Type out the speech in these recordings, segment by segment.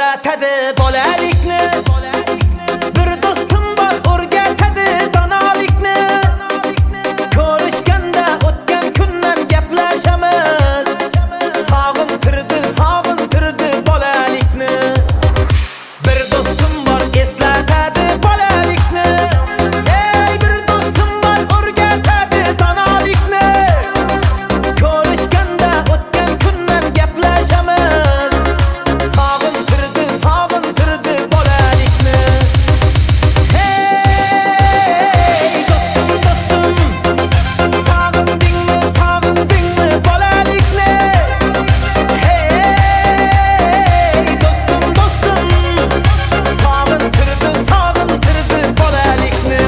eslatadi bolalikni. Bir do'stim bor o'rgatadi donolikni. Ko'rishganda o'tgan kundan gaplashamiz. Sog'intirdi bolalikni. Bir do'stim bor eslatadi bolalikni. Ey bir do'stim bor o'rgatadi donolikni. Ko'rishganda o'tgan kundan gaplashamiz. Sog'intirdi bolalikni. Hey do'stim sog'indingmi bolalikni. Hey do'stim sog'intirdi bolalikni.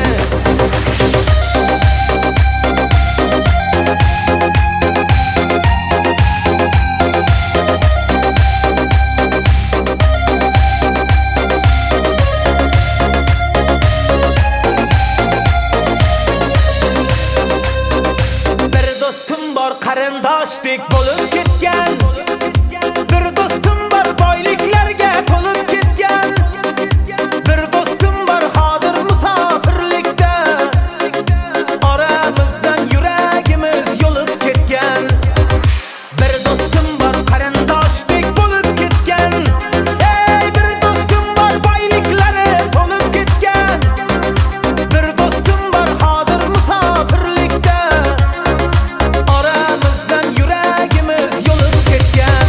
Bir do'stim bor qarindoshdek bo'lib ketgan. Bir do'stim bor boyliklarga to'lib ketgan. Bir do'stim bor hozir musofirlikda. Oramizdan yuragimiz yo'lib ketgan. Bir do'stim bor qarindoshdek bo'lib ketgan. Ey bir do'stim bor boyliklari to'lib ketgan. Bir do'stim bor hozir musofirlikda. Oramizdan yuragimiz yo'lib ketgan.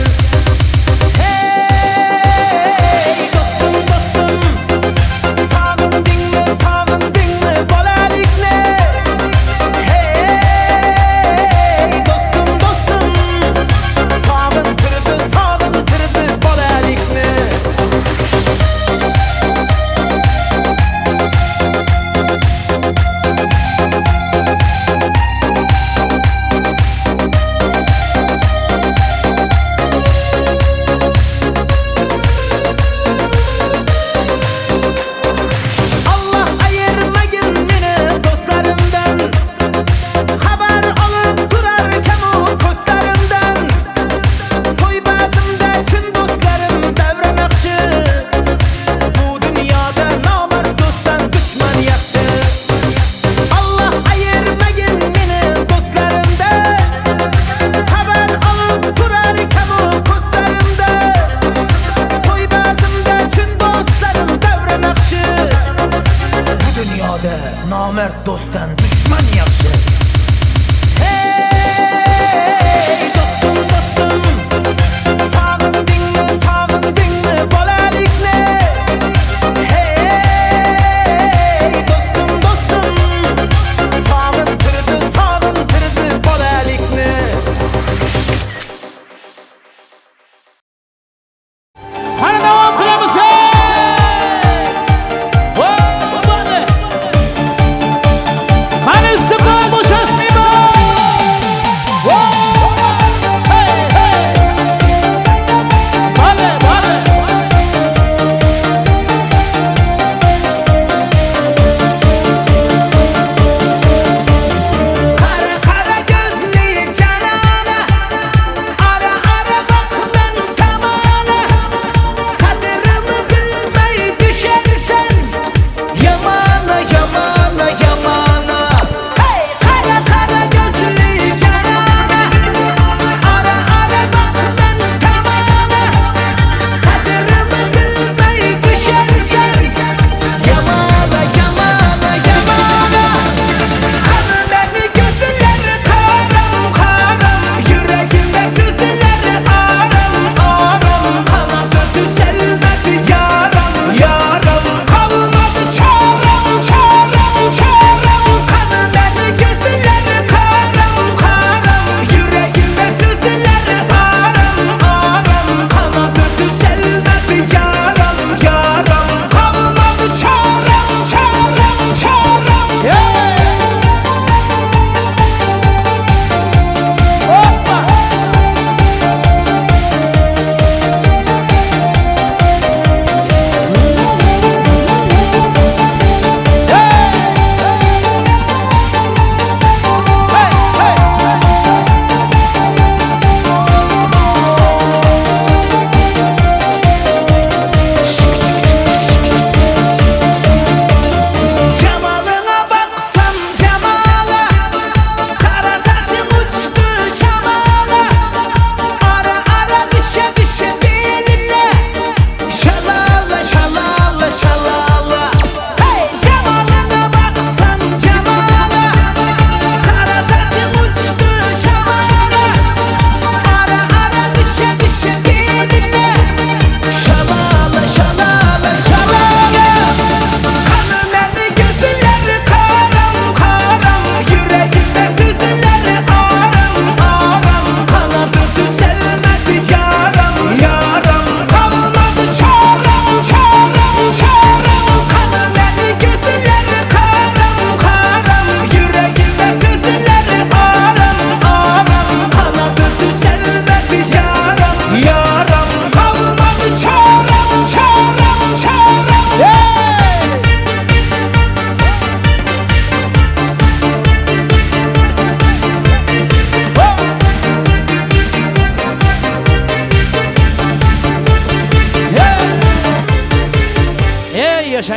Hey do'stim sog'indingmi bolalikni. Hey do'stim sog'intirdi bolalikni. Allah ayırmagin meni do'stlarimdan. Xabar olib turar kamu ko'zlarimdan. To'y ba'zimda chin do'stlarim davra naqshi. Bu dunyoda nomard do'stdan dushman yaxshi. Allah ayirmagin meni do'stlarimdan. Xabar olib turar kamu ko'zlarimda. To'y ba'zimda chin do'stlarim davra naqshi. Bu dunyoda nomard do'stdan dushman yaxshi. Hey do'stim sog'indingmi bolalikni. Hey do'stim sog'intirdi bolalikni. Qani davom qilamiz. Qani istiqlol bo'shashmaydi.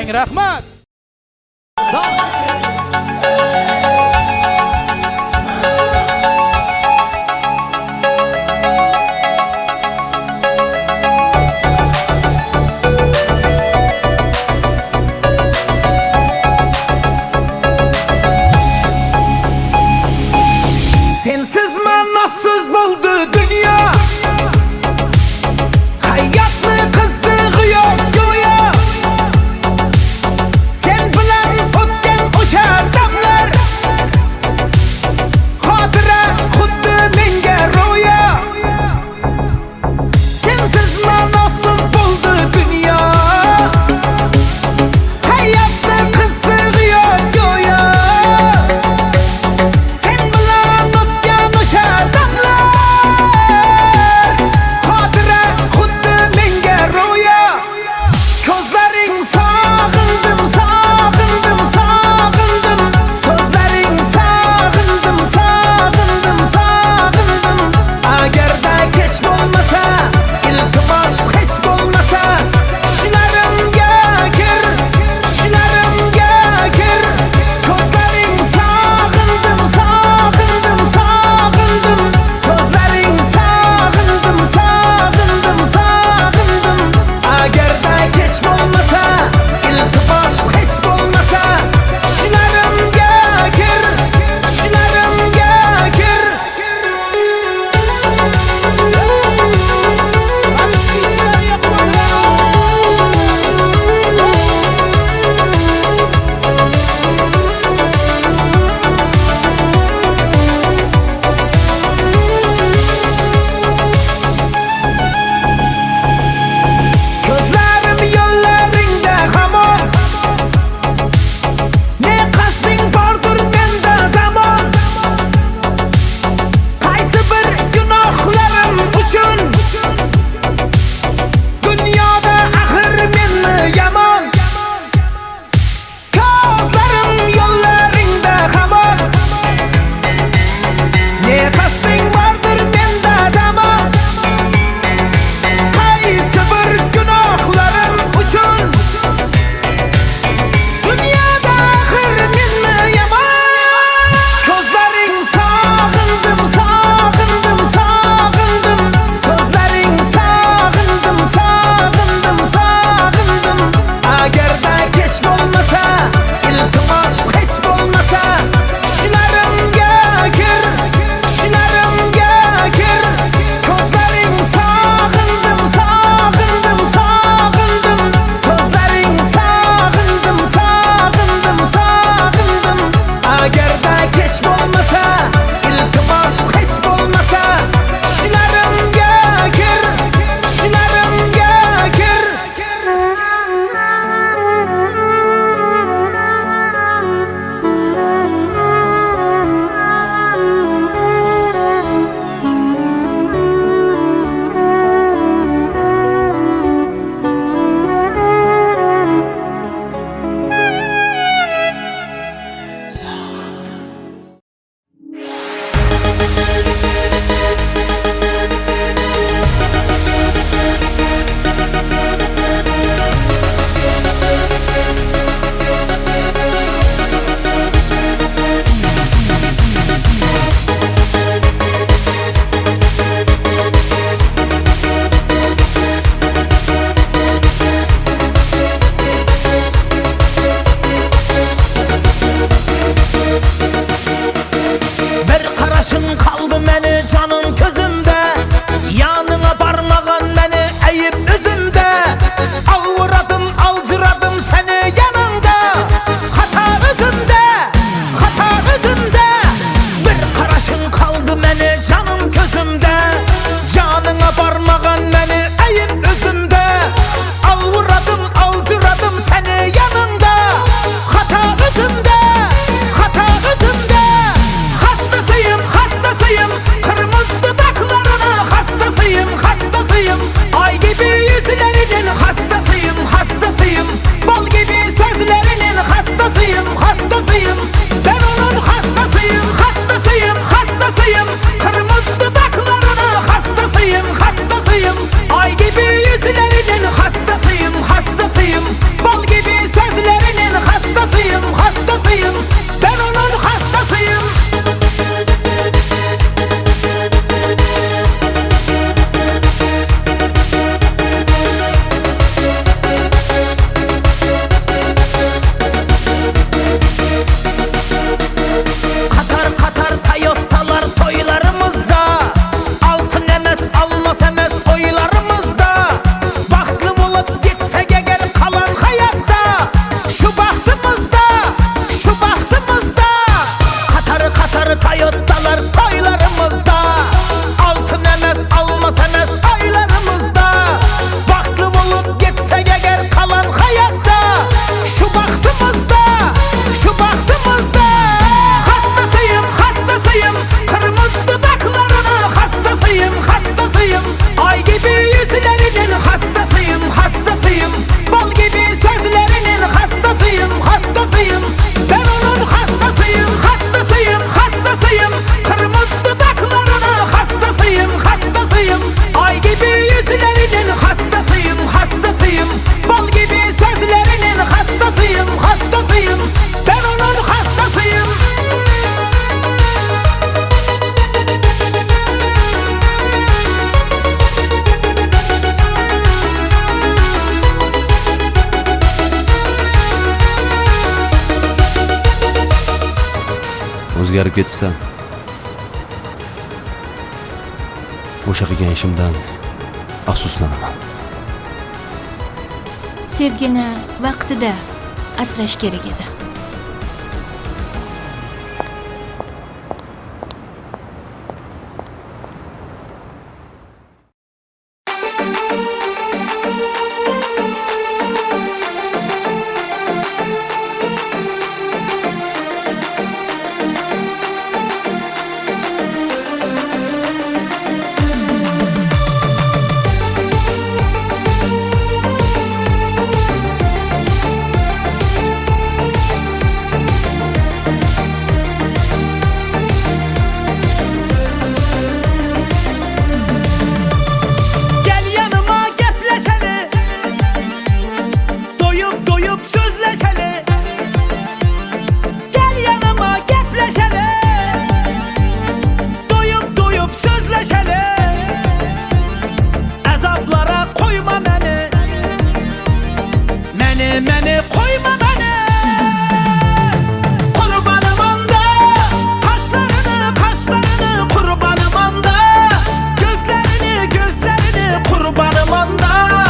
Keng rahmat. Sensiz manasız buldu dünya. Hayatlı kızığı yok güya. hastasıyım. Ben onun hastasıyım. Katar katar Toyota'lar toylarımızda, altın emez almaz emez oylarımızda. Bahtlı bulup gitsek eğer kalan hayatta, şu bahtımızda, şu bahtımızda. Katar katar Toyota'lar toylarımızda, altın emez almaz emez oylarımızda. Bahtlı bulup gitsek eğer kalan hayatta, şu bahtımızda, şu bahtımızda. Hastasıyım, hastasıyım, kırmızı dudaklarının hastasıyım, hastasıyım. Ay gibi yüzlerinin hastasıyım, hastasıyım. Bal gibi sözlerinin hastasıyım, hastasıyım. Ben onun hastasıyım, hastasıyım, hastasıyım. Kırmızı dudaklarının hastasıyım, hastasıyım. Ay gibi yüzlerinin hastasıyım, hastasıyım. Bal gibi sözlerinin hastasıyım, hastasıyım. Ben onun hastasıyım. O'zgarib ketibsan. O'sha qilgan ishimdan afsuslanaman. Sevgini vaqtida asrash kerak edi. Gel yanıma gepleşeli, doyup doyup sözleşeli. Gel yanıma gepleşeli, doyup doyup sözleşeli. Azaplara koyma beni, beni koyma beni. Kurbanım anda, kaşlarını kaşlarını kurbanım anda. Gözlerini gözlerini kurbanım anda.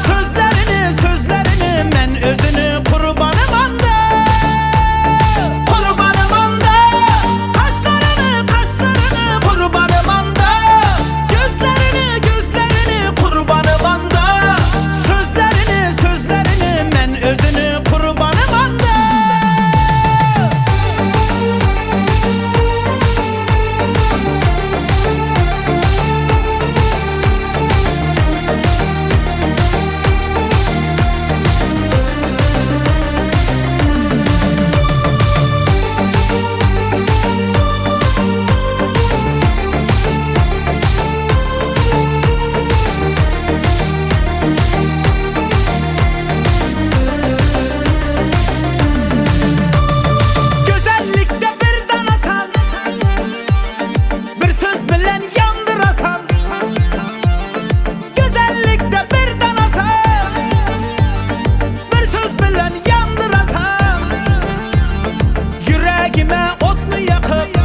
Sözlerini sözlerini men özünü kurbanım anda. Kurbanım anda, kaşlarını kaşlarını kurbanım anda. Gözlerini gözlerini kurbanım anda. Sözlerini sözlerini men özünü kurbanım anda. Güzellikte bir danasan, bir söz bilen yandırasan. Güzellikte bir danasan, bir söz bilen yandırasan. Yüreğime otunu yakıp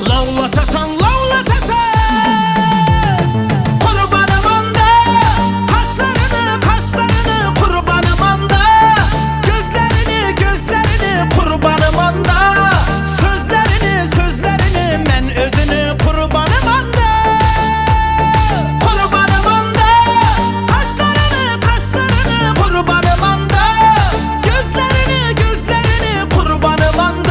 lavlatasan, lavlatasan. Kurbanım anda, kaşlarını kaşlarını kurbanım anda. Gözlerini gözlerini kurbanım anda. Sözlerini sözlerini men özünü kurbanım anda. Kurbanım anda, kaşlarını kaşlarını kurbanım anda. Gözlerini gözlerini kurbanım anda.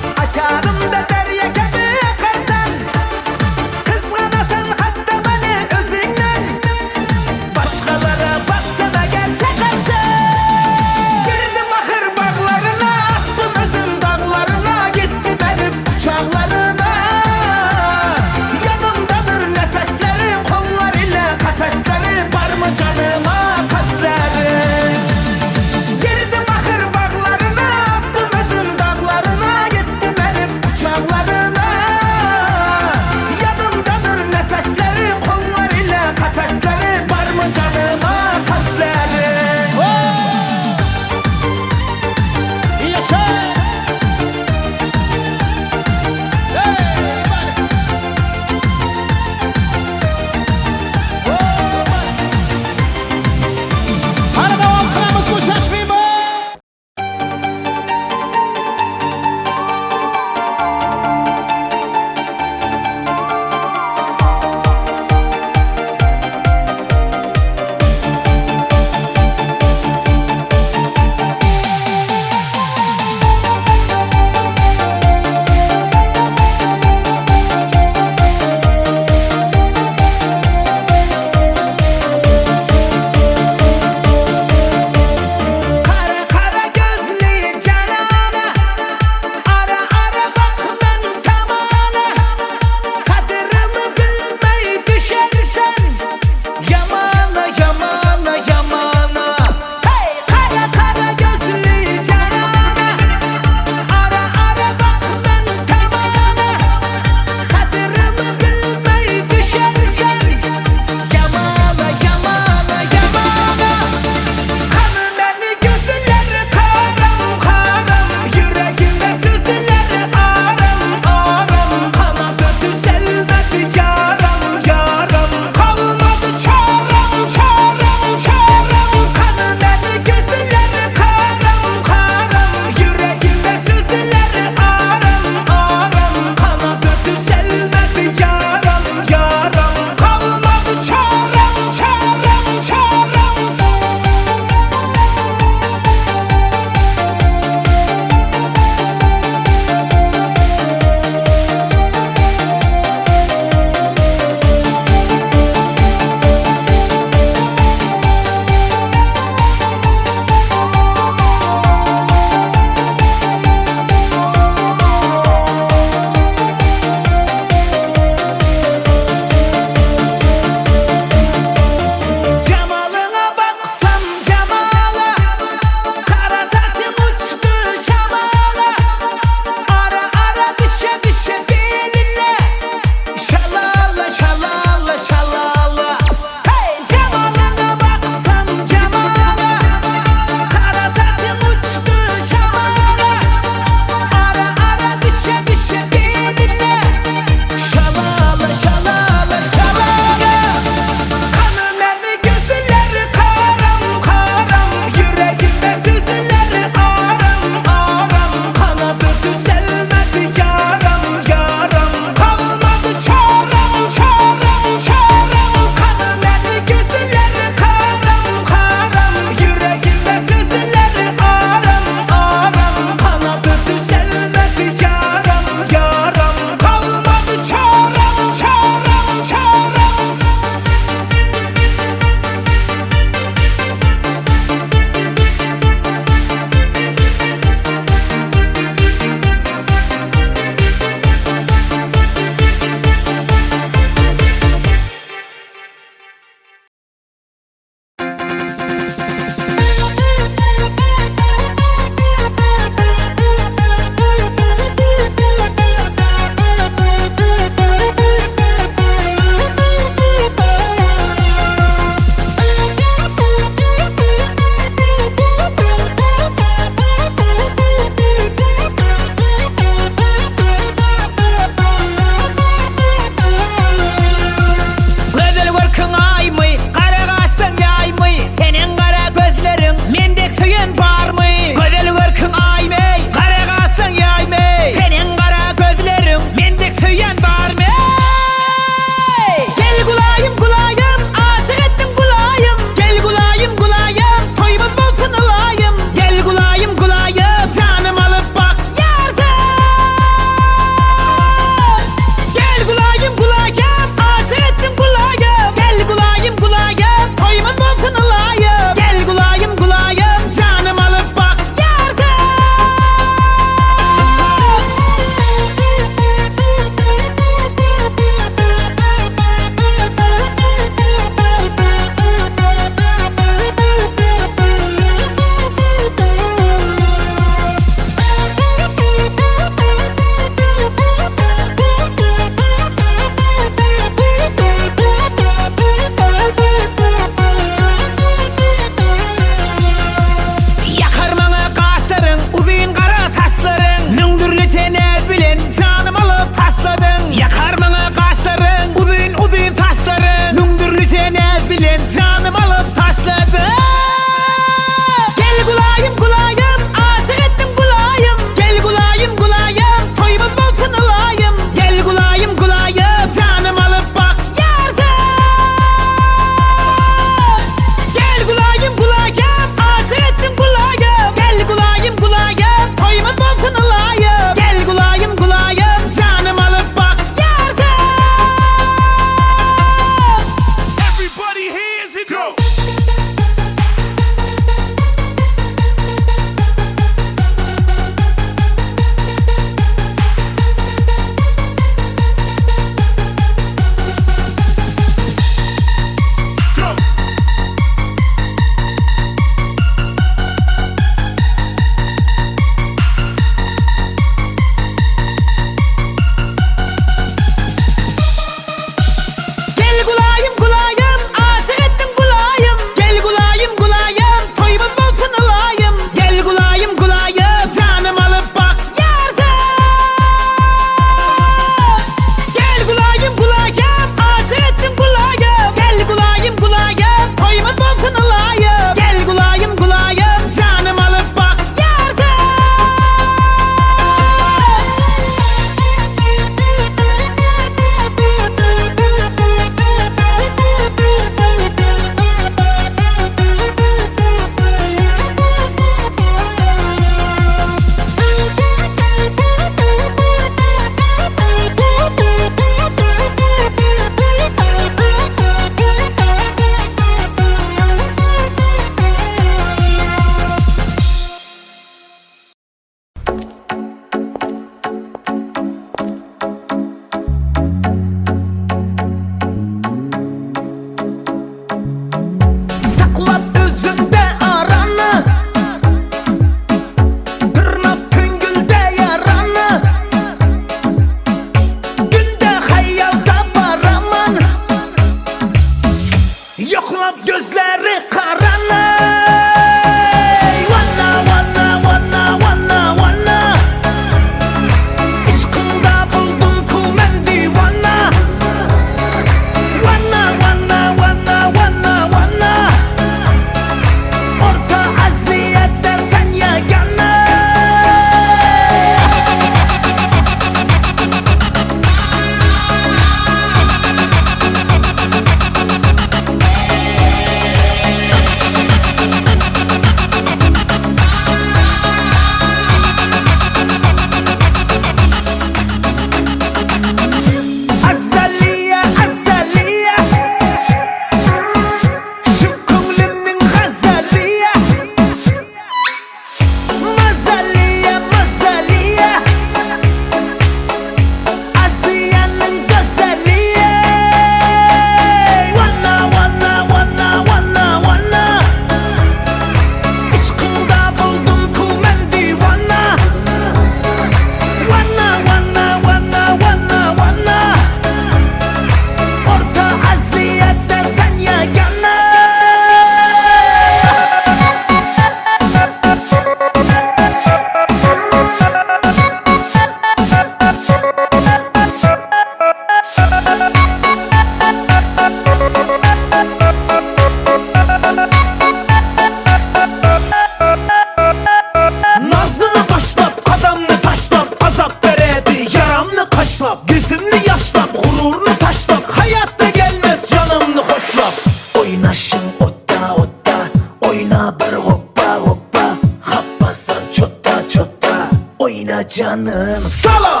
Oyna bir hoppa hoppa, happasan çotta çotta. Oyna canım solo.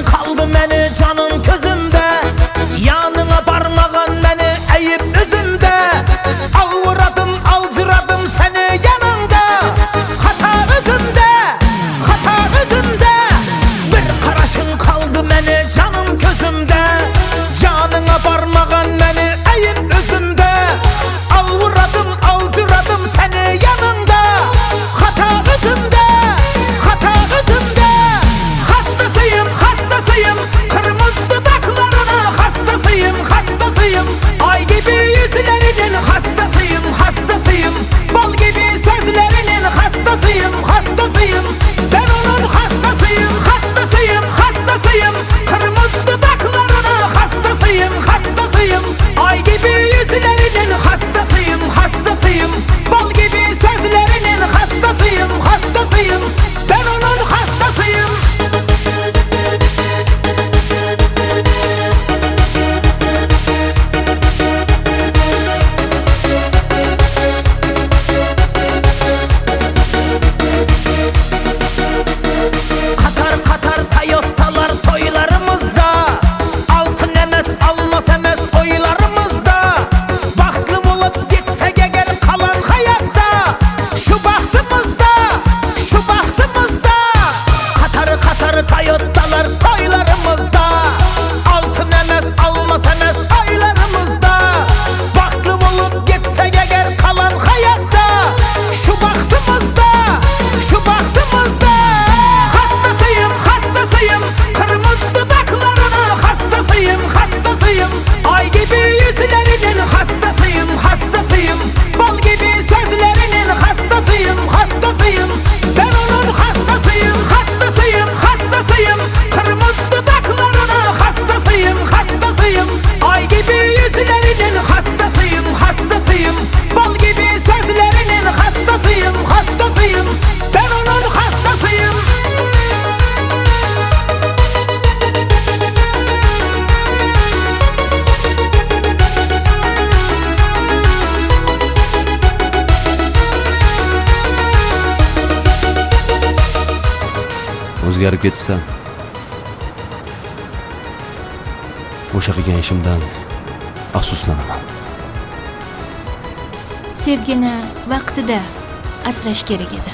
Kaldı məni canım közümdə, yanına barmağın məni əyib üzümdə. Alvuradım, alcıradım səni yanında, hata özümdə, hata özümdə. Bir qaraşın qaldı məni canım közümdə, yanına barmağın məni əyib üzümdə. Alvuradım, alcıradım səni yanında, hata özümdə, hata özümdə. Hastasıyım, hastasıyım, kırmızı dudaklarına hastasıyım, hastasıyım. Ay gibi yüzlerinin hastasıyım, hastasıyım. Bal gibi sözlerinin hastasıyım, hastasıyım. Ben onun hastasıyım, hastasıyım, hastasıyım. Kırmızı dudaklarına hastasıyım, hastasıyım. Ay gibi yüzlerinin hastasıyım, hastasıyım. Bal gibi sözlerinin hastasıyım, hastasıyım. Ben onun hastasıyım. Katar katar Toyota'lar toylarımızda, altın emez almaz emez oylarımızda. Bahtlı bulup gitsek eğer kalan hayatta, şu bahtımızda, şu bahtımızda. Katar katar Toyota'lar toylarımızda, altın emez almaz emez oylarımızda. Bahtlı bulup gitsek eğer kalan hayatta, şu bahtımızda, şu bahtımızda. Hastasıyım, hastasıyım, kırmızı dudaklarına hastasıyım, hastasıyım. Ay gibi yüzlerinin hastasıyım, hastasıyım. Bal gibi sözlerinin hastasıyım, hastasıyım. Ben onun hastasıyım, hastasıyım, hastasıyım. Kırmızı dudaklarına hastasıyım, hastasıyım. Ay gibi yüzlerinin hastasıyım, hastasıyım. Bal gibi sözlerinin hastasıyım, hastasıyım. Ben onun hastasıyım. O'zgarib ketibsan. O'sha qilgan ishimdan afsuslanaman. Sevgini vaqtida asrash kerak edi.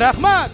rahmat.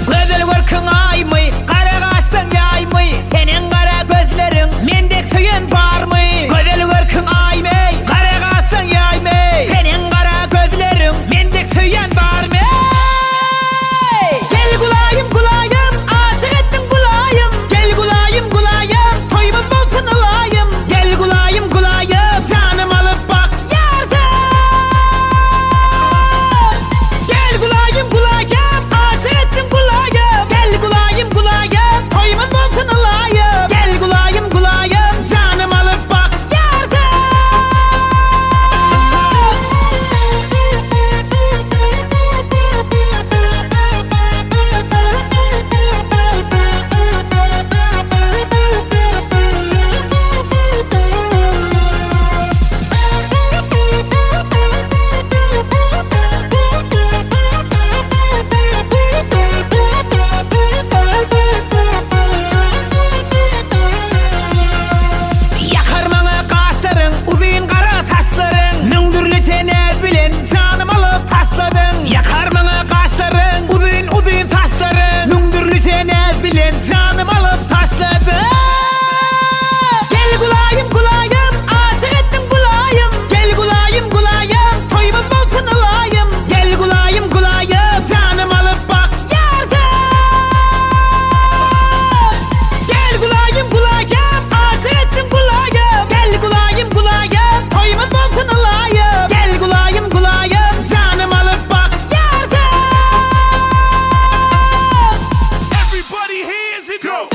Güzel görkün aymy, kara kaşsın yaymy, senin kara gözlerin mendek söyün barmy. Güzel görkün aymy, kara kaşsın yaymy, senin kara gözlerin mendek söyün barmy. Gel gulayım gulayım, aşık ettin gulayım. Gel gulayım gulayım, toyumuz bolsun alayım. Gel gulayım gulayım, canım alıp bak yardım. Gel gulayım gulayım, aşık ettin gulayım. Gel gulayım gulayım, toyumuz bolsun alayım. Gel gulayım gulayım, canım alıp bak yardım. Yakar bana kaşların, uzun kara taşların. Nündürlü tenez bilen canım alıp tasladın. Yakar bana kaşların, uzun taşların. Nündürlü tenez bilen canım alıp tasladın. Gel gulayım gulayım, aşık ettin gulayım. Gel gulayım gulayım, toyumuz bolsun alayım. Gel gulayım gulayım, canım alıp bak yardım. Gel gulayım gulayım, aşık ettin gulayım. Gel gulayım gulayım, toyumuz bolsun alayım. Gel gulayım gulayım, canım alıp bak yardım. Everybody hands and go.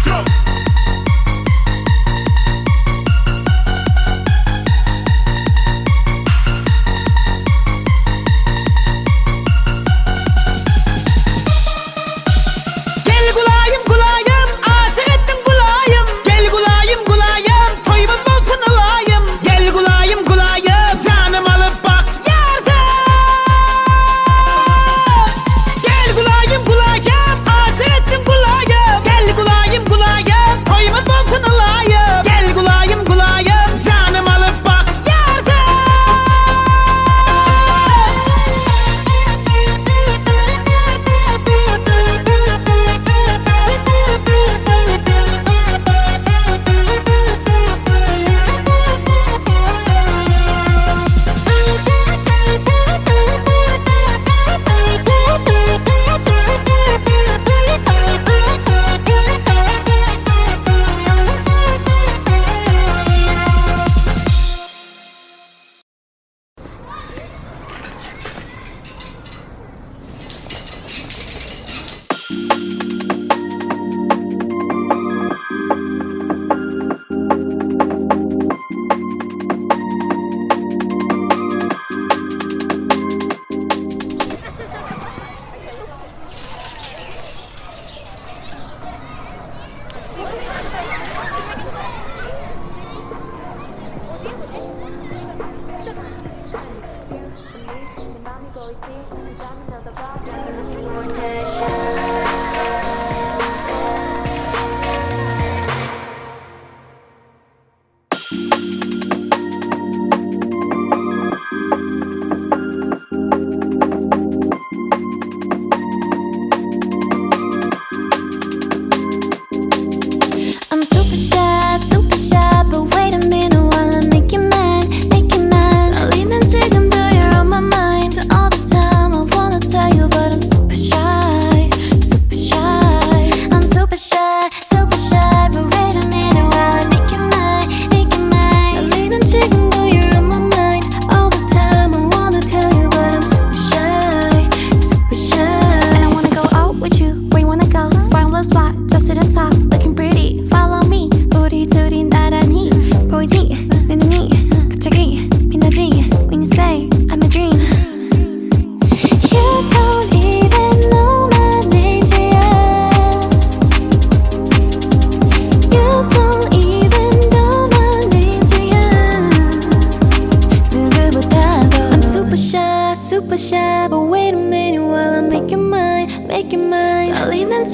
Go. Gel gulayım gulayım, aşık ettin gulayım. Gel gulayım gulayım, toyumuz bolsun alayım. Gel gulayım gulayım, canım alıp bak yardım. Gel gulayım gulayım, aşık ettin gulayım. Gel gulayım gulayım, toyumuz bolsun alayım. Gel gulayım gulayım, canım alıp bak yardım.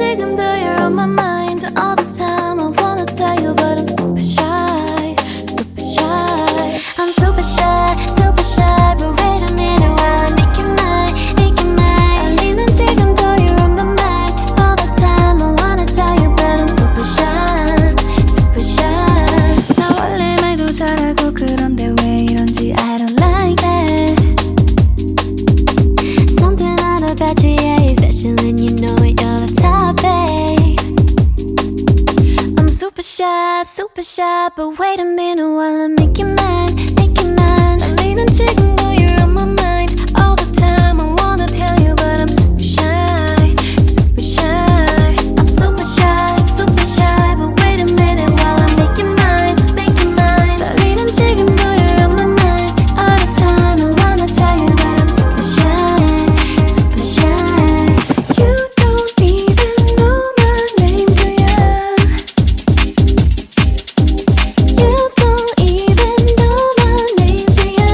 지금도 you're on my mind all the time. I wanna tell you but I'm super shy, super shy. I'm super shy, super shy. But wait a minute while I make you mine, make you mine. 알리는 지금도 you're on my mind all the time. I wanna tell you but I'm super shy, super shy. 나 원래 말도 잘하고 그런데 왜 이런지 I don't like that. Something out about you, yeah, you're special and you know it, you're the top, babe. I'm super shy, but wait a minute while I make you mine, make you mine. 달리는 지금도 you're on my mind all the time. I wanna tell you but I'm super shy, super shy. I'm super shy, but wait a minute while I make you mine, make you mine. 달리는 지금도 you're on my mind all the time. I wanna tell you that I'm super shy, super shy. You don't even know my name, do ya? You don't even know my name, do ya?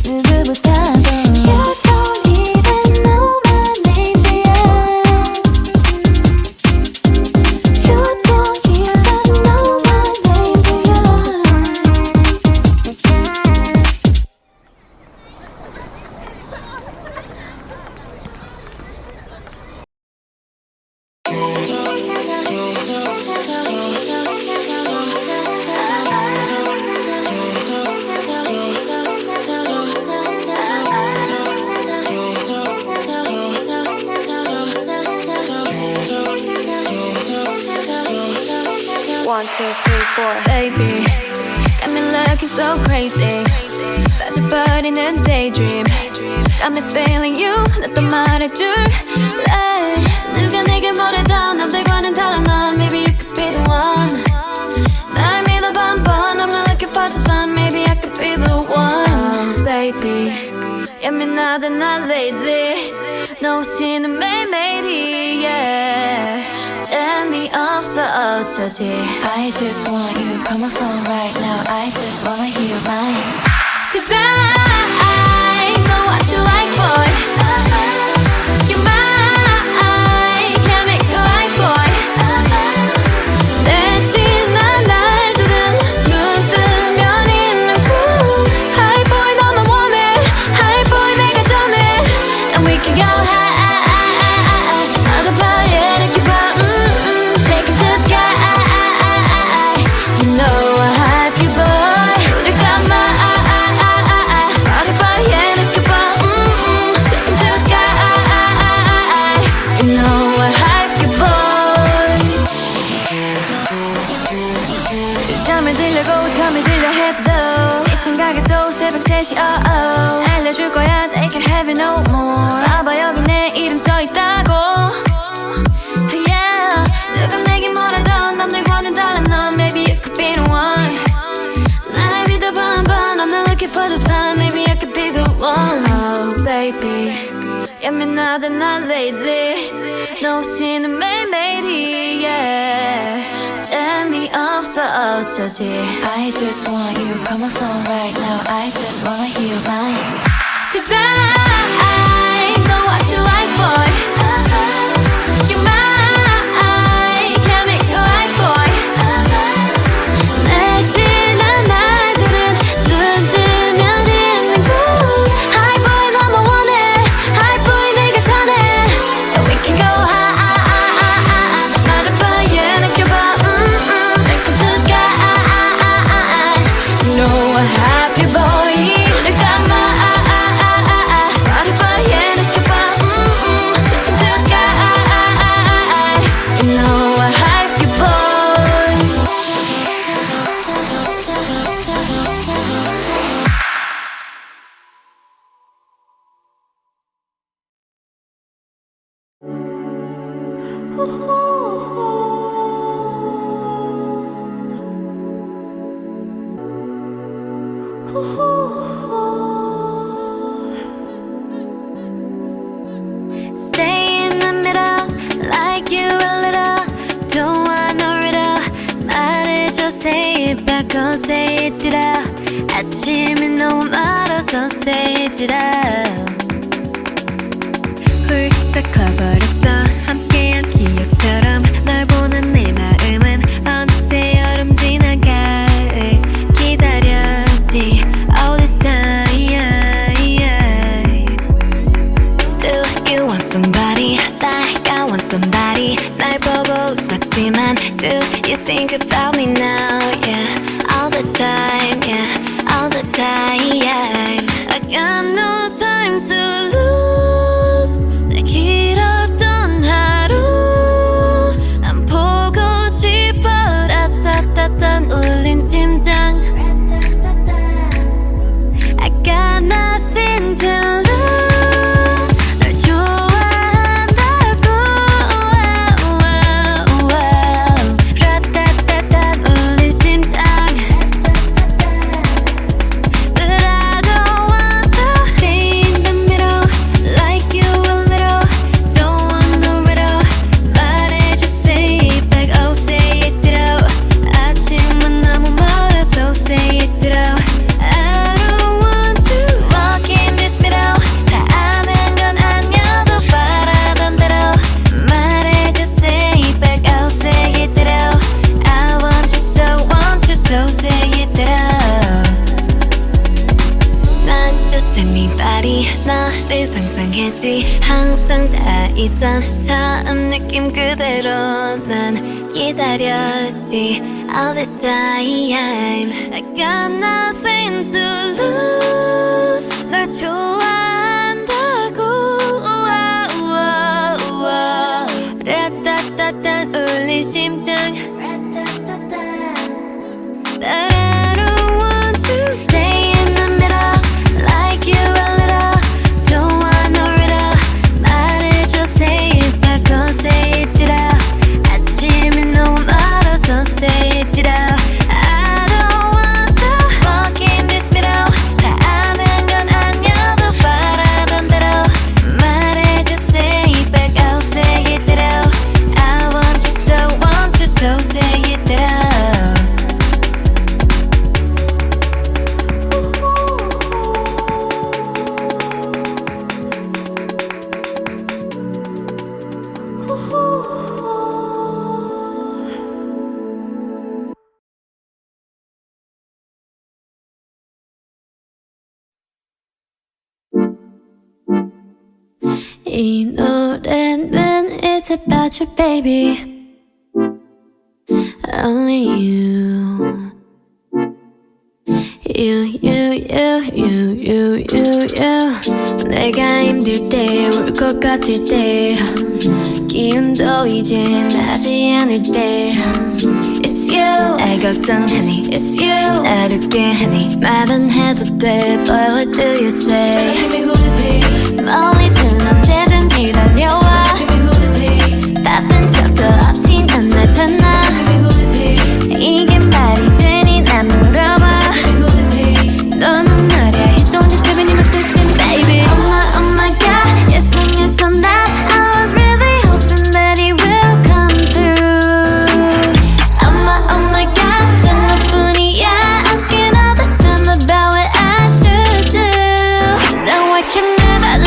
누구보다도 You don't even know my name, do ya? You don't even know my name, do ya? One, two, three, four. Baby, got me looking so crazy. 빠져버리는 daydream. Got me feeling you. 나 또 말해줄래? 누가 내게 뭐래도 남들과는 달라 넌. Maybe you could be the one. 날 믿어봐 한번. I'm not looking for just fun. Maybe I could be the one. Baby, 예민하다 난 lately. 너 없이는 매일매일이 yeah. 재미없어 어쩌지. I just want you, call my phone right now. I just wanna hear your mind. Cause I know what you like, boy. You're mine, can't make you like, boy. 내 지난 날들은 눈 뜨면 있는 cool. High boy 너만 원해, high boy 내가 전해. And we can go high. 나도 봐야 이렇게 봐. Take it to the sky. You know I have you, boy. 우릴 감아. 나를 봐야 이렇게 봐. Take it to the sky. You know I have you, boy. 잠을 들려고 잠이 들려 해도 네 생각에도 새벽 3시 알려줄 거야 they can have it no more. 봐봐 여기 내 이름 써있다고. Yeah, 누가 내게 뭐라던 남들과는 달라 넌. Maybe you could be the one. 날 믿어봐 한번. I'm not looking for just fun. Maybe I could be the one. Oh baby, 예민하다 난 lately. 너 없이는 매일매일이 yeah. 재미없어 어쩌지. I just want you, call my phone right now. I just wanna hear your mind. Cause I know what you like, boy. You're mine, can't make you like, boy. 내 지난 날들은 눈 뜨면 있는 cool. High boy 너만 원해, high boy 내가 전해. And we can go high. 나를 봐야 느껴봐. Take it to the sky. You know I have you, boy. 늘 감아. 나를 봐야 느껴봐. Take it to the sky. You know I have you, boy. Stay in the middle, like you a little. Don't want no riddle. 말해줘, say it back, oh say it out. 아침이 너무 멀어서 say it out. 훌쩍 커버렸어. 바람처럼 널 보는 내 마음은 어느새 여름 지나갈 기다렸지 all this time. Do you want somebody like I want somebody 날 보고 웃었지만 do you think about me now? Yeah, all the time, yeah, all the time. I got no time to lose. 내 길었던 하루 난 보고 싶어. 라따따따 울린 심장. I got nothing to lose. 널 좋아한다고. 라따따따 울린 심장. But I don't want to stay in the middle like you a little. Don't want no riddle. 말해줘 say it back. Oh say it ditto. 아침은 너무 멀어 so say it ditto. I don't want to walk in this middle. 다 아는 건 아니어도 바라던 대로 말해줘 say it back. Oh say it ditto. I want you so say it ditto. Not just anybody 너를 상상했지. 항상 다 있던 처음 느낌 그대로 난 기다렸지 all this time. I got nothing to lose. 널 좋아한다고. 라따따따 울린 심장. But I don't want to stay in the middle like you a little. Don't want no riddle. 말해줘 say it back. Oh say it ditto. 아침이 너무 멀어 so say it ditto. I don't want to walk in this middle. 다 아는 건 아니어도 바라던 대로 말해줘 say it back. Oh say it ditto. I want you so say it ditto. 이 노래는 it's about you baby. Only you. You. 내가 힘들 때 울 것 같을 때 기운도 이제 나지 않을 때 It's you 날 걱정하니 It's you 날 웃게 하니 말은 해도 돼 But what do you say 멀리든 언제든지 달려와 바쁜 척도 없이 난 나타나 이게 말이 되니 난 물어봐 너는 말야 He's the one that's living in my system baby Oh my god Yes I'm that I was really hoping that he will come through Oh my god 단 너뿐이야 Asking all the time about what I should do No I can never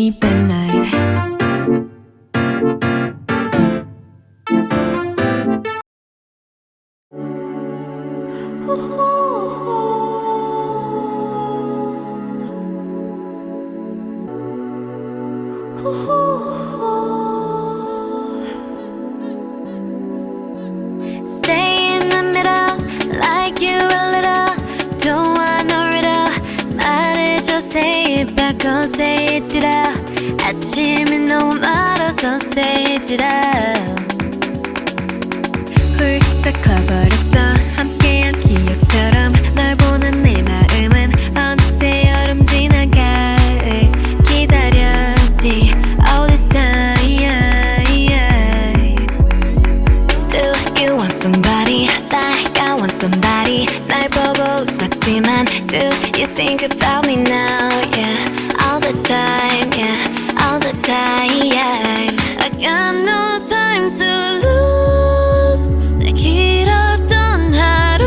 sleep at night. Stay in the middle, like you a little. Don't want no riddle. 말해줘, say it back, oh say it out. 아침이 너무 멀어서 say it out. 훌쩍 커버렸어 함께한 기억처럼 널 보는 내 마음은 어느새 여름 지나 가을 기다렸지 all this time. Do you want somebody like I want somebody 날 보고 웃었지만 do you think about me now yeah all the time yeah all the time I got no time to lose 내 길었던 하루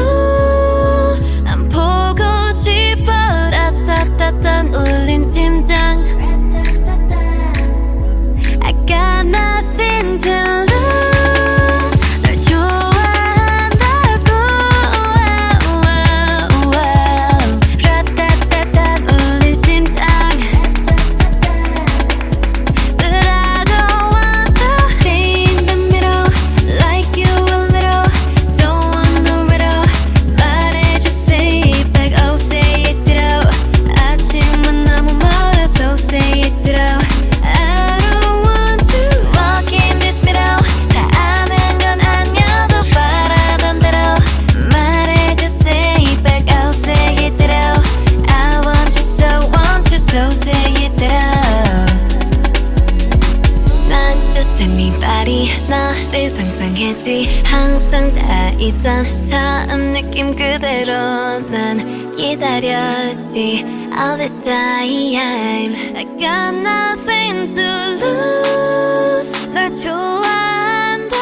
난 보고 싶어 라따따따 울린 심장 I got nothing to lose 널 좋아한다고 라따따따 울린 심장 But I don't want to stay in the middle like you a little don't want no riddle 말해줘 say it back oh say it out 아침은 너무 멀어서 say it out I don't want to walk in this middle 다 아는 건 아니어도 바라던 대로 말해줘 say it back oh say it out I want you so say it out Not just anybody 너를 상상했지 항상 다 있던 처음 느낌 그대로 난 기다렸지 all this time I got nothing to lose 널 좋아한다고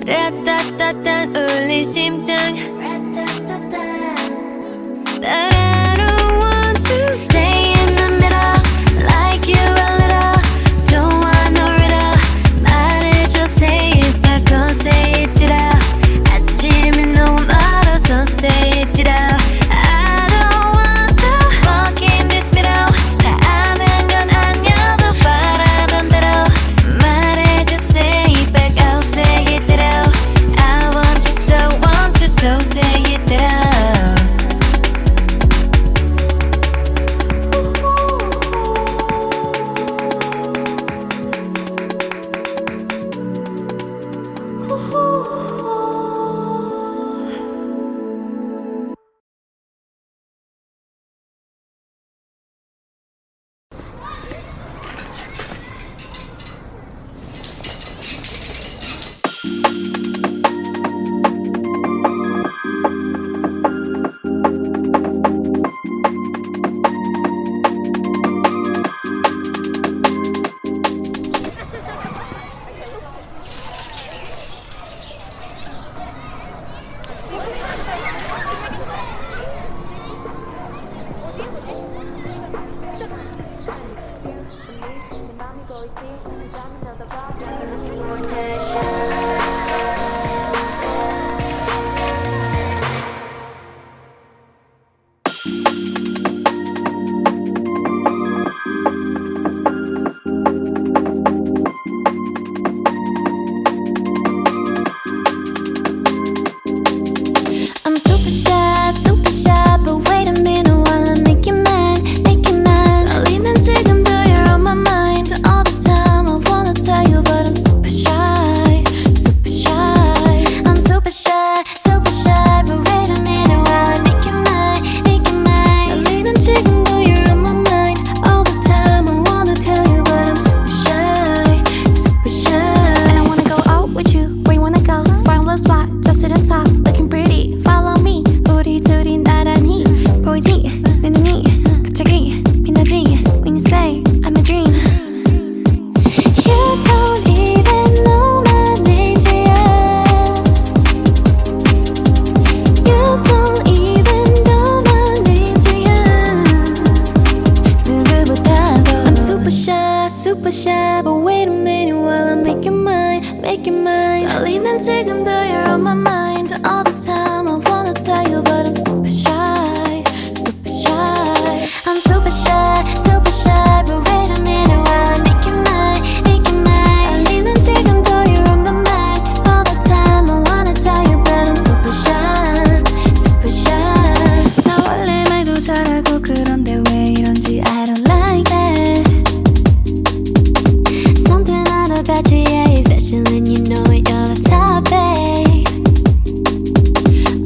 라따따따 울린 심장 But I don't want to stay in the middle like you a little don't want no riddle 말해줘 say it back oh say it out 아침이 너무 멀어서 say it out I don't want to walk in this middle 다 아는 건 아니어도 바라던 대로 말해줘 say it back oh say it out I want you so say it out I'm super shy, but wait a minute while I make you mad, make you mad. 떨리는 지금도 you're on my mind all the time. I wanna tell you, but I'm super shy, super shy. I'm super shy, but wait a minute while I make you mad, make you mad. 떨리는 지금도 you're on my mind all the time. I wanna tell you, but I'm super shy, super shy. And I wanna go out with you. Where you wanna go? Find a spot, just sit on top, looking pretty. Follow me. 우리 둘이 나란히 보이지? 내 눈이 갑자기 빛나지? When you say I'm a dream. You don't even know my name, yeah. You don't even know my name, yeah. mind 떨리는 지금도 you're on my mind all the time. I wanna tell you but I'm super shy, super shy. I'm super shy, super shy. But wait a minute while I make you mine, make you mine. 떨리는 지금도 you're on my mind all the time. I wanna tell you but I'm super shy, super shy. 나 원래 말도 잘하고 그런데 왜 이런지 I don't like it. Something out about you, yeah, you're special and you know it, you're the top, babe.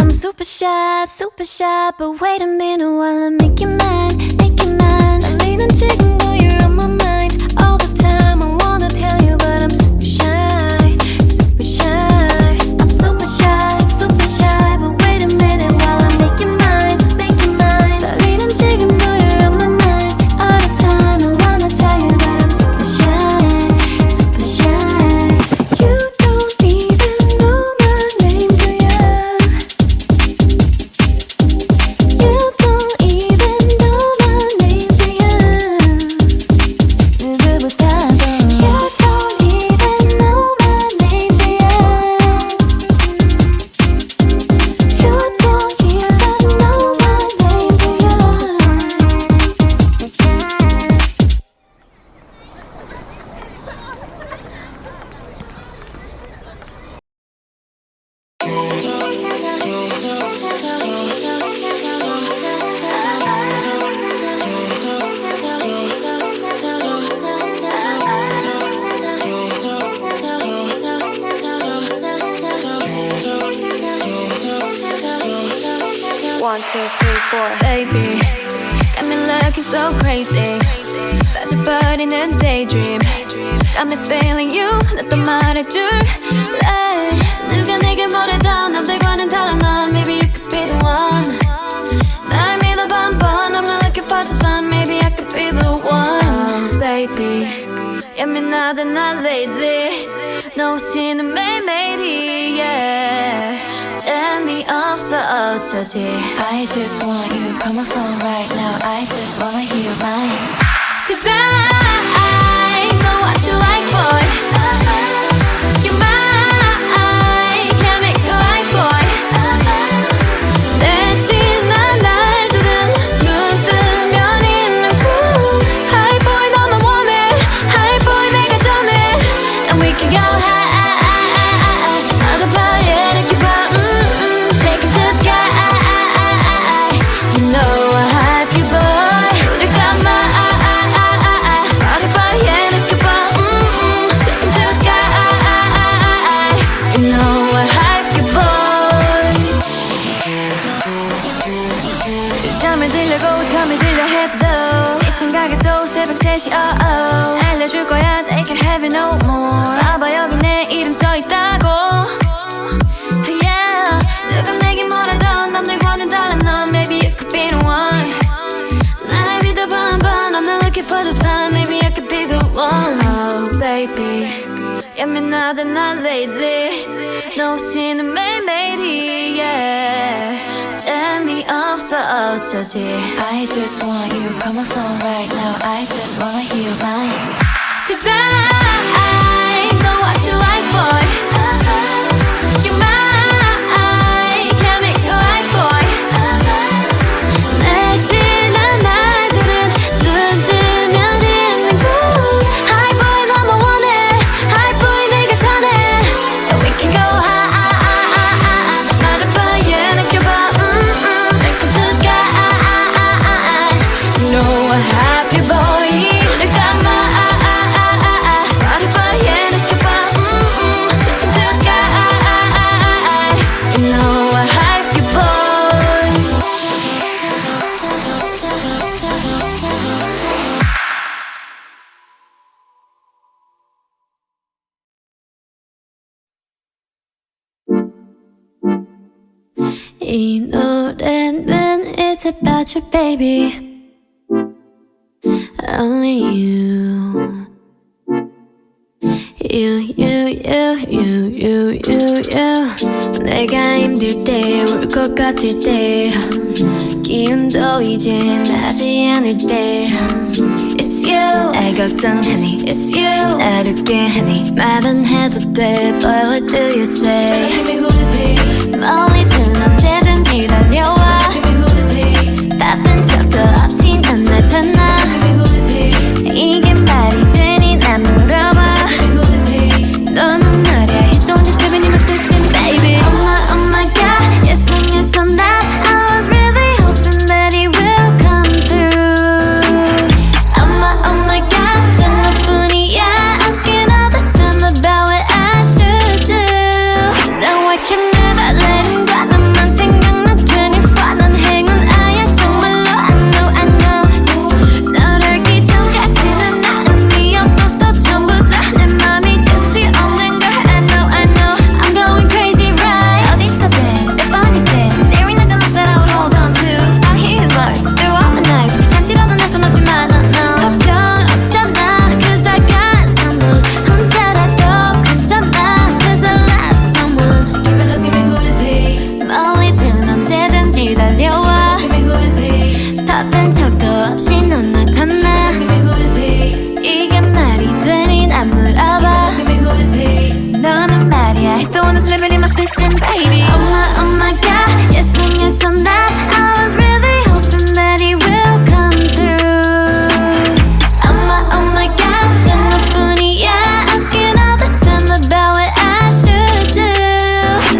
I'm super shy, but wait a minute while I make you mine, make you mine. 떨리는 지금도 you're on my mind all the time. I wanna tell you but I'm super shy, super shy. I'm super shy, but wait a minute while I make you mine, make you mine. 떨리는 지금도 you're on my mind all the time. I wanna tell you that I'm super shy, super shy. You don't even know my name, do ya? You don't even know my name, do ya? 누구보다도 You don't even know my name, do ya? You don't even know my name, do ya? One, two, three, four. Baby, got me looking so crazy. 빠져버리는 daydream. Got me feeling you. 나 또 말해줄래? 누가 내게 뭐래도 남들과는 달라 넌. Maybe you could be the one. 날 믿어봐 한번. I'm not looking for just fun. Maybe I could be the one. Baby, 예민하다 나 lately. 너 없이는 매일매일이 yeah. 재미없어 어쩌지. I just want you. Call my phone right now. I just wanna hear your mind. Cause I know what you like, boy. You're mine. Can't make you like, boy. 내 지난 날들은 눈 뜨면 있는 cool. High boy 너만 원해. High boy 내가 전해. And we can go high. 나도 봐야 이렇게 봐. Take it to the sky. You know I have you, boy. 우릴 감아. 나를 봐야 이렇게 봐. Take it to the sky. You know I have you, boy. 잠을 들려고 잠이 들려 해도 네 생각에도 새벽 3시 알려줄 거야 they can have it no more. 봐봐 여기 내 이름 써있다고 yeah. 누가 내게 뭐라던 남들과는 달라 넌. Maybe you could be the one. 날 믿어봐 한번. I'm not looking for just fun. Maybe I could be the one. Oh baby, 예민하다 나 lately. 너 없이는 매일매일이 yeah. 재미없어 어쩌지. I just want you. Call my phone right now. I just wanna hear your mind. Cause I know what you like, boy. You're mine. Can't make you like, boy. 내 지난 날들은 눈 뜨면 있는 cool. High boy 너만 원해. High boy 내가 전해. And we can go high. 나를 봐야 느껴봐. Take it to the sky. You know I have you, boy. 우릴 감아. 나를 봐야 느껴봐. Take it to the sky. You know I have you, boy. 이 노래는 it's about you, baby. Only you. You. 내가 힘들 때, 울 것 같을 때, 기운도 이제 나지 않을 때. It's you 날 걱정하니 It's you 날 웃게 하니 말은 해도 돼 But what do you say 멀리 든 언제든지 달려와 바쁜 척도 없이 난 나타나 이게 말이 되니 난 물어봐 너는 말야 He's the one that's living in my system baby Oh my god Yes I'm that I was really hoping that he will come through Oh my god 단 너뿐이야 Asking all the time about what I should do Now I can never let him go 너만 생각나 24 넌 행운아야 정말로 I know 널 알기 전까지는 나 의미 없었어 전부 다 내 맘이 끝이 없는 걸 I know I'm going crazy right 어디서든 몇 번이든 There ain't nothing else that I would hold on to I hear his words through all the nights 잠시라도 내 손 놓지만 no 걱정 없잖아 Cause I got someone 혼자라도 괜찮아 Cause I love someone Give me who is he 멀리든 언제든지 달려와 Give me who is he 바쁜 척도 없이 넌 나타나 Give me who is he 이게 말이 되니 난 물어봐 Give me who is he 너는 말이야 He's the one that's living in my system baby Oh my god Yes I'm that I was really hoping that he will come through Oh my god 단 너뿐이야 Asking all the time about what I should do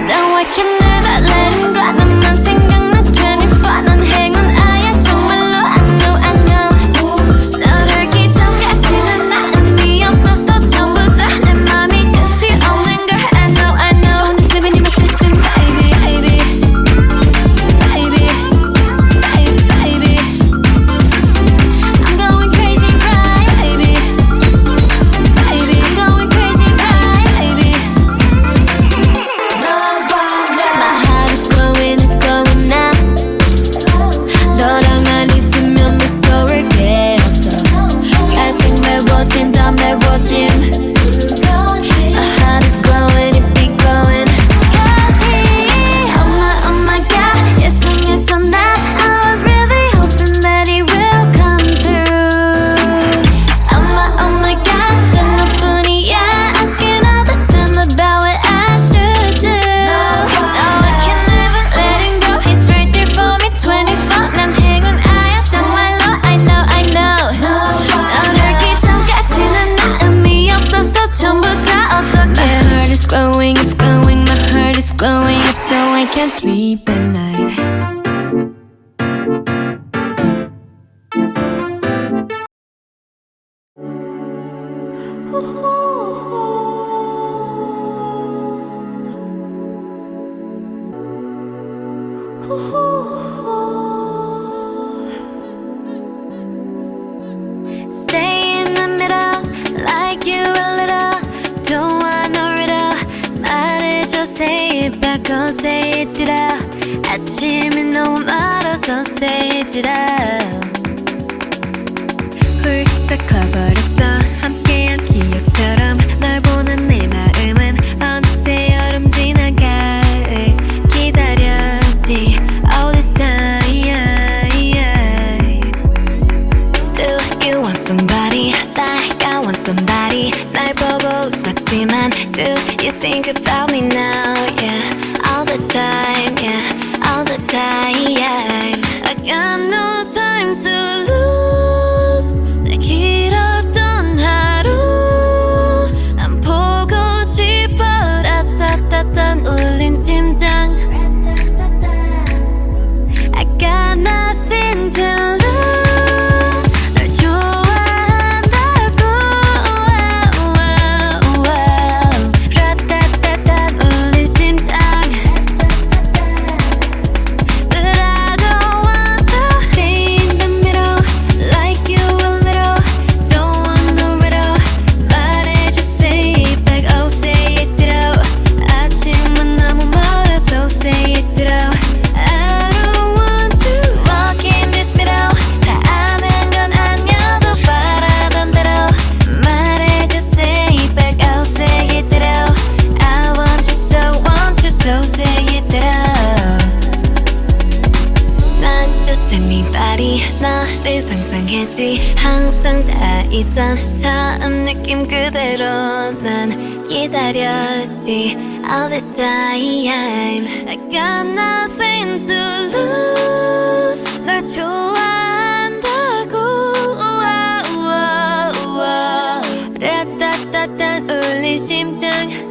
Now I can never let him go 너만 생각나 24 넌 행운아야 정말로 I know 널 알기 전까지는 나 의미 없었어 전부 다 내 맘이 끝이 없는 걸 I know I'm just living in my system baby baby I'm going crazy right baby I'm going crazy right baby My heart is glowing now 너랑만 있으면 무서울 게 없어 같은 매워진 더 매워짐 My heart is glowing it be glowing Cause he Oh my god Yes I'm that I was really hoping that he will come through Oh my god 단 너뿐이야 Asking all the time about what I should do Now I can never let him go He's right there for me 24 난 행운아야 정말로 I know 널 알기 전까지는 나 의미 없어서 전부 다 어떡해 My heart is glowing My heart is glowing up so I can't sleep at night Stay in the middle, like you a little. Don't want no riddle. 말해줘, say it back, oh say it out. 아침이 너무 멀어서 say it out. 훌쩍 커버렸어, 함께한 기억처럼. 널 보는 내 마음은 어느새 여름 지나 가을 기다렸지. All this time. Do you want somebody like I want somebody 날 보고 웃었지만 Do you think about me now yeah all the time yeah all the time I got no time to lose 내 길었던 하루 난 보고 싶어 라따따따 울린 심장 I got nothing to lose 알겠지 항상 다 있던 처음 느낌 그대로 난 기다렸지 all this time I got nothing to lose 널 좋아한다고 라따따따 울린 심장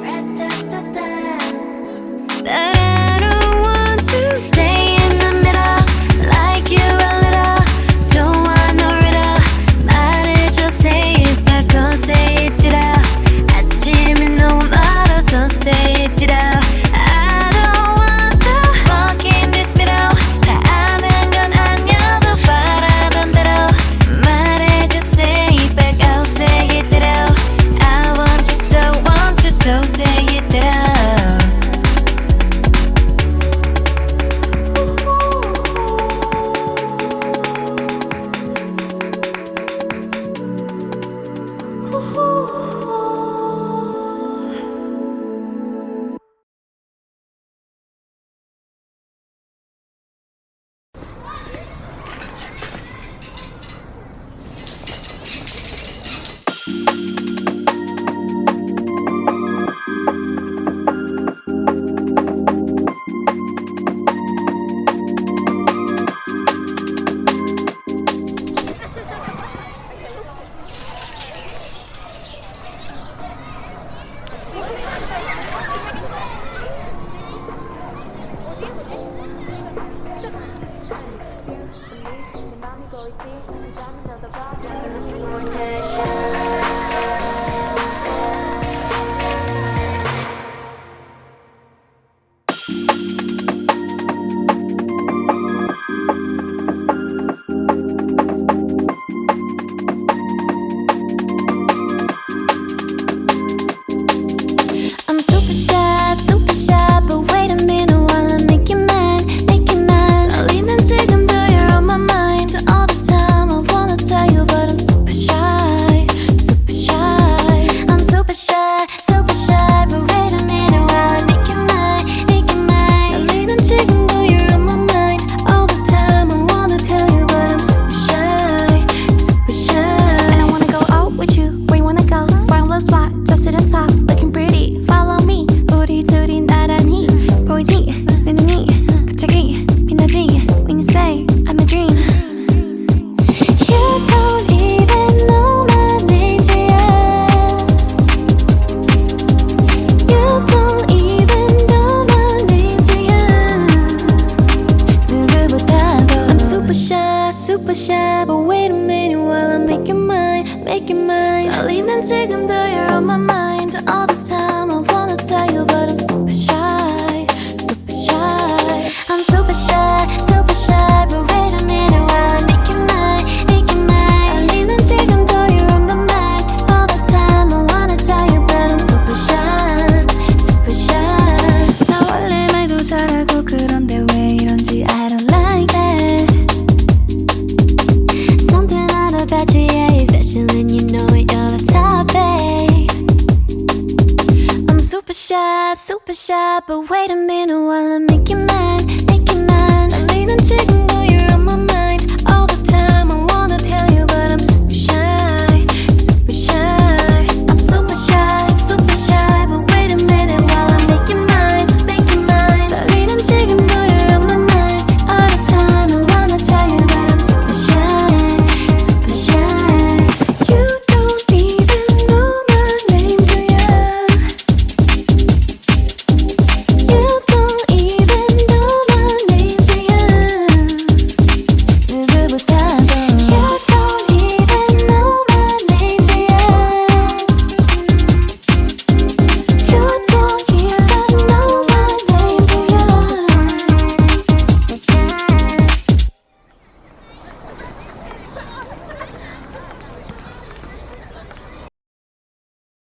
But I don't want to stay in the middle like you a little don't want no riddle 말해줘 say it 바꿔 say it it out 아침이 너무 멀어서 say it it out I don't want to walk in this middle 다 아는 건 아니어도 바라던 대로 말해줘 say it back I'll say it it out I want you so say it it out I'm super shy, but wait a minute while I make you mad, make you mad. 떨리는 지금도 you're on my mind all the time. I wanna tell you, but I'm super shy, super shy. I'm super shy, but wait a minute while I make you mad, make you mad. 떨리는 지금도 you're on my mind all the time. I wanna tell you, but I'm super shy, super shy. And I wanna go out with you. Where you wanna go? Find a spot, just sit and talk, looking pretty. Follow me. 우리 둘이 나란히 보이지 내 눈이 갑자기 빛나지 when you say I'm a dream. You don't even know my name yet. You don't even know my name yet. 누구보다도 I'm super shy, but wait a minute while I make you mine, make you mine. 떨리는 지금도 you're on my mind all the time. I wanna tell you, but I'm super shy, super shy. I'm super shy, but wait a minute while I make you mine, make you mine. 떨리는 지금도 you're on my mind all the time. I wanna tell you, but I'm super shy, super shy. 나 원래 말도 잘하고 그런데 왜 이런지 I don't like that. Something out about you, yeah, you're special and you know it, you're the top, babe. I'm super shy, but wait a minute while I make you mad, make you mad. 떨리는 지금